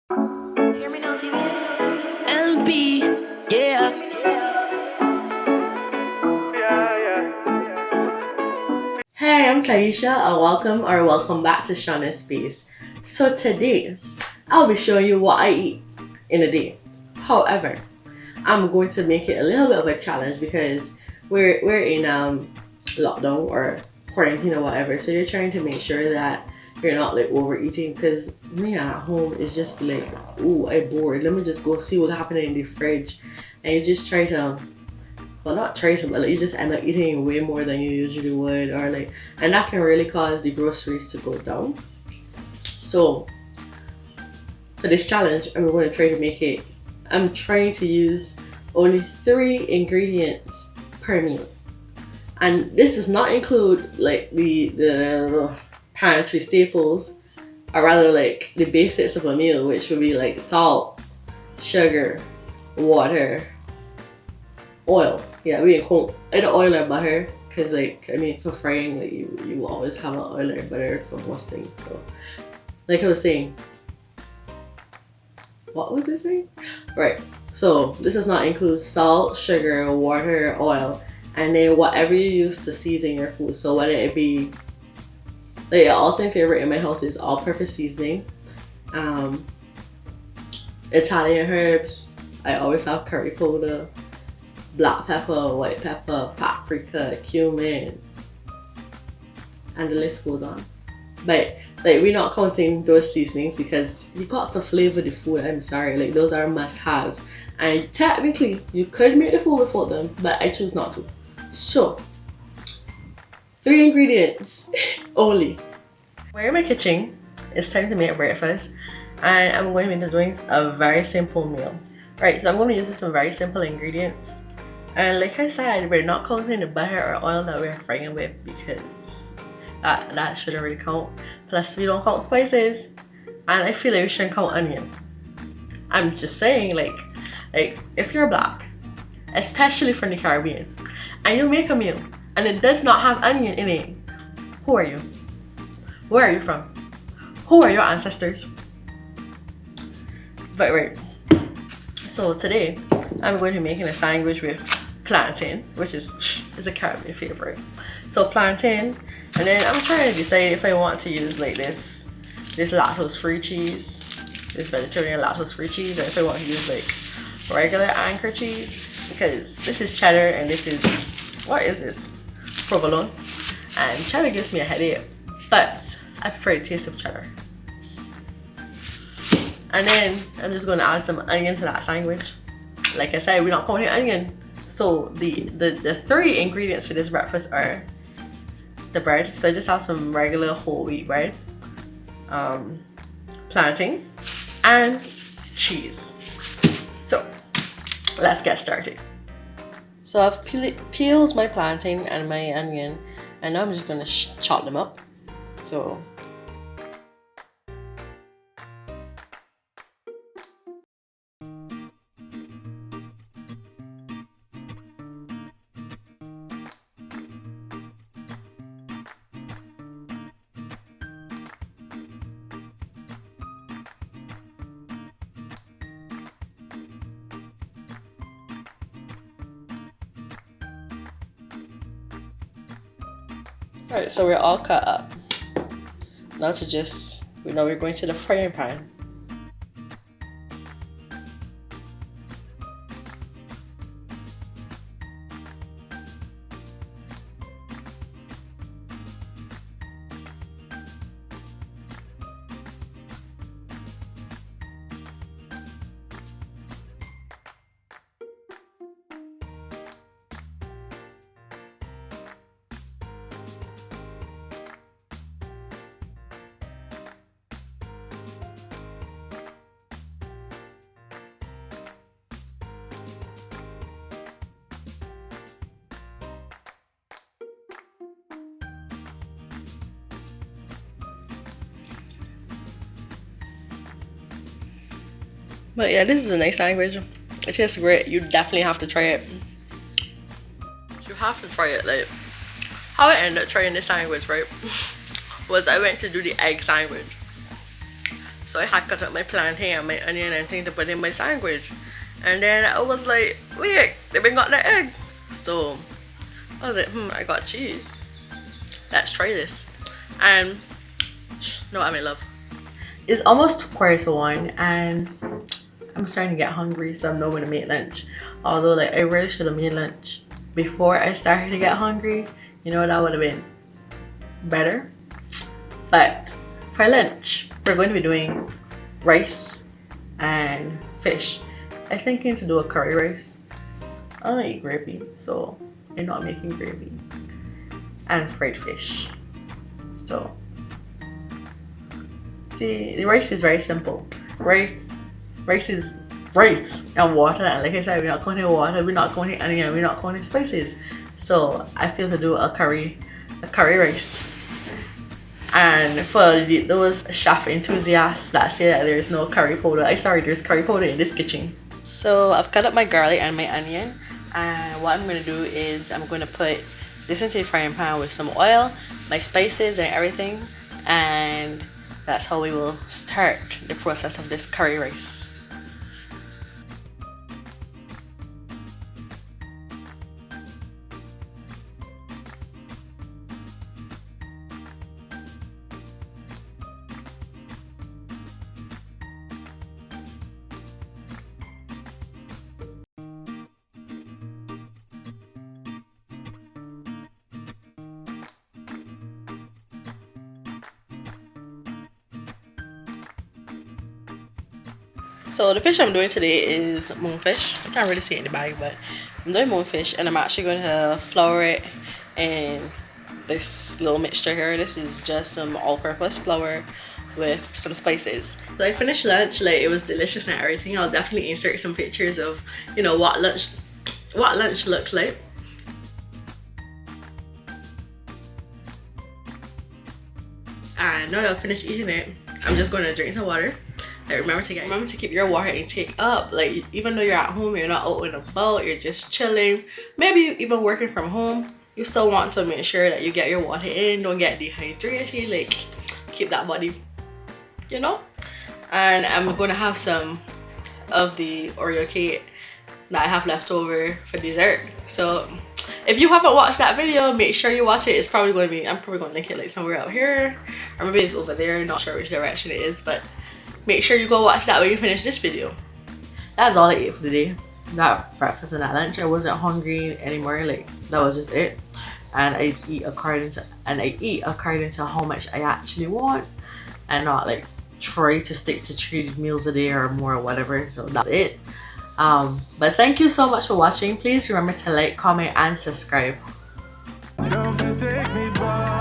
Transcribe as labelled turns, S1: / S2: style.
S1: Hear me now, TVS.
S2: LB, yeah.
S3: Hey, I'm Tyeisha, and welcome back to Shonna's Space. So today, I'll be showing you what I eat in a day. However, I'm going to make it a little bit of a challenge because we're in lockdown or quarantine or whatever. So you're trying to make sure that you're not like overeating. Because me at home is just like, ooh, I'm bored. Let me just go see what's happening in the fridge, and you just try to, well, not try to, but like you just end up eating way more than you usually would, or like, and that can really cause the groceries to go down. So for this challenge, I'm going to try to make it. I'm trying to use only 3 ingredients per meal, and this does not include like the pantry staples, or rather like the basics of a meal, which would be like salt, sugar, water, oil. Yeah, we ain't count either oil or butter, because like I mean for frying, like you always have an oil or butter for most things. So like I was saying, what was I saying? Right. So this does not include salt, sugar, water, oil, and then whatever you use to season your food. So whether it be like an all-time favorite in my house is all-purpose seasoning, Italian herbs. I always have curry powder, black pepper, white pepper, paprika, cumin, and the list goes on. But like we're not counting those seasonings because you got to flavor the food. I'm sorry, like those are must-haves. And technically, you could make the food without them, but I choose not to. So, 3 ingredients only. We're in my kitchen. It's time to make breakfast, and I'm going to be doing a very simple meal. Right, so I'm going to use some very simple ingredients. And like I said, we're not counting the butter or oil that we're frying with because that shouldn't really count. Plus, we don't count spices, and I feel like we shouldn't count onion. I'm just saying, like if you're black, especially from the Caribbean, and you make a meal and it does not have onion in it, who are you? Where are you from? Who are your ancestors? But right, so today I'm going to be making a sandwich with plantain, which is a Caribbean favorite. So plantain, and then I'm trying to decide if I want to use like this lactose-free cheese, this vegetarian lactose-free cheese, or if I want to use like regular anchor cheese, because this is cheddar and this is, what is this? Provolone. And cheddar gives me a headache, but I prefer the taste of cheddar. And then I'm just going to add some onion to that sandwich. Like I said, we're not counting onion. So the 3 ingredients for this breakfast are the bread. So I just have some regular whole wheat bread, plantain, and cheese. So let's get started. So I've peeled my plantain and my onion, and now I'm just gonna chop them up. So alright, so we're all cut up. Now we're going to the frying pan. But yeah, this is a nice sandwich. It tastes great. You definitely have to try it. You have to try it. Like, how I ended up trying this sandwich, right, was I went to do the egg sandwich. So I had cut up my plantain and my onion and thing to put in my sandwich. And then I was like, wait, they been got the egg. So I was like, I got cheese. Let's try this. And no, I'm in love. It's almost 1:45 and I'm starting to get hungry, so I'm not gonna make lunch. Although like I really should have made lunch before I started to get hungry. You know, that would have been better. But for lunch, we're going to be doing rice and fish. I'm thinking to do a curry rice. I don't eat gravy, so I'm not making gravy. And fried fish. So, see, the rice is very simple. Rice is rice and water, and like I said, we're not counting water, we're not counting onion, we're not counting spices. So I feel to do a curry rice. And for those chef enthusiasts that say that there's no curry powder, there's curry powder in this kitchen. So I've cut up my garlic and my onion, and what I'm going to do is I'm going to put this into the frying pan with some oil, my spices and everything, and that's how we will start the process of this curry rice. So the fish I'm doing today is moonfish. I can't really see it in the bag, but I'm doing moonfish, and I'm actually going to flour it in this little mixture here. This is just some all-purpose flour with some spices. So I finished lunch, like it was delicious and everything. I'll definitely insert some pictures of, you know, what lunch looks like. And now that I've finished eating it, I'm just going to drink some water. Like, remember to keep your water intake up. Like, even though you're at home, you're not out and about, you're just chilling, maybe you even working from home, you still want to make sure that you get your water in, don't get dehydrated, like keep that body, you know. And I'm gonna have some of the Oreo cake that I have left over for dessert. So if you haven't watched that video, make sure you watch it. It's probably going to be, I'm probably going to link it like somewhere out here, or maybe it's over there, not sure which direction it is, but make sure you go watch that when you finish this video. That's all I ate for the day. That breakfast and that lunch. I wasn't hungry anymore, like that was just it. And I eat according to how much I actually want, and not like try to stick to 3 meals a day or more or whatever. So that's it. But thank you so much for watching. Please remember to like, comment and subscribe.
S4: Don't forsake me, boy.